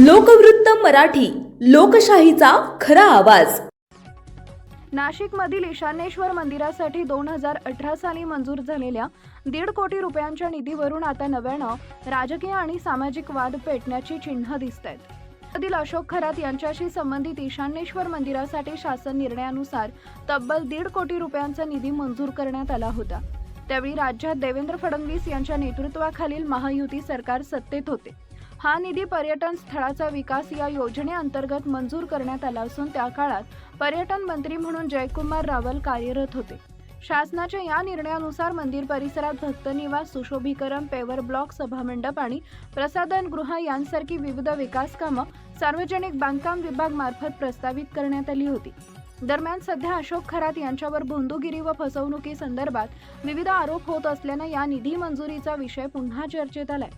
लोकवृत्त मराठी, लोकशाहीचा खरा आवाज। नाशिकमधील ईशानेश्वर मंदिरासाठी 2018 साली मंजूर झालेल्या 1.5 कोटी रुपयांच्या निधीवरून आता नव्यानं राजकीय आणि सामाजिक वाद पेटण्याची चिन्ह दिसतायत। मधील अशोक खरात यांच्याशी संबंधित ईशानेश्वर मंदिरासाठी शासन निर्णयानुसार तब्बल 1.5 कोटी रुपयांचा निधी मंजूर करण्यात आला होता। त्यावेळी राज्यात देवेंद्र फडणवीस यांच्या नेतृत्वाखालील महायुती सरकार सत्तेत होते। हा निधी पर्यटन स्थळाचा विकास या योजनेअंतर्गत मंजूर करण्यात आला असून त्या काळात पर्यटन मंत्री म्हणून जयकुमार रावल कार्यरत होते। शासनाच्या या निर्णयानुसार मंदिर परिसरात भक्तनिवास, सुशोभीकरण, पेवर ब्लॉक, सभामंडप आणि प्रसाधनगृह यांसारखी विविध विकास कामं सार्वजनिक बांधकाम विभाग मार्फत प्रस्तावित करण्यात आली होती। दरम्यान सध्या अशोक खरात यांच्यावर भोंदूगिरी व फसवणुकी संदर्भात विविध आरोप होत असल्याने या निधी मंजुरीचा विषय पुन्हा चर्चेत आलाय।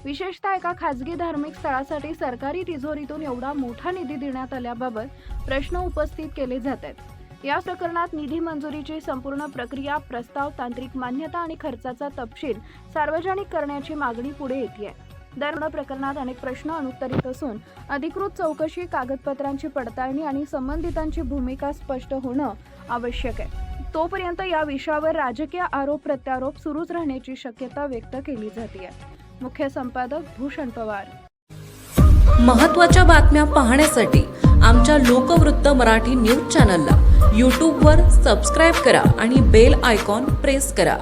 विशेषतः एका खासगी धार्मिक स्थळासाठी सरकारी तिजोरीतून एवढा मोठा निधी देण्यात आल्याबाबत प्रश्न उपस्थित केले जात आहेत। या प्रकरणात निधी मंजुरीची संपूर्ण प्रक्रिया, प्रस्ताव, तांत्रिक मान्यता आणि खर्चाचा तपशील सार्वजनिक करण्याची मागणी पुढे येते। दरम्यान प्रकरणात अनेक प्रश्न अनुत्तरित असून अधिकृत चौकशी, कागदपत्रांची पडताळणी आणि संबंधितांची भूमिका स्पष्ट होणं आवश्यक आहे। तोपर्यंत या विषयावर राजकीय आरोप प्रत्यारोप सुरूच राहण्याची शक्यता व्यक्त केली जाते। मुख्य संपादक भूषण पवार। महत्त्वाच्या बातम्या पाहण्यासाठी आमच्या लोकवृत्त मराठी न्यूज चॅनलला यूट्यूबवर सबस्क्राईब करा आणि बेल आयकॉन प्रेस करा।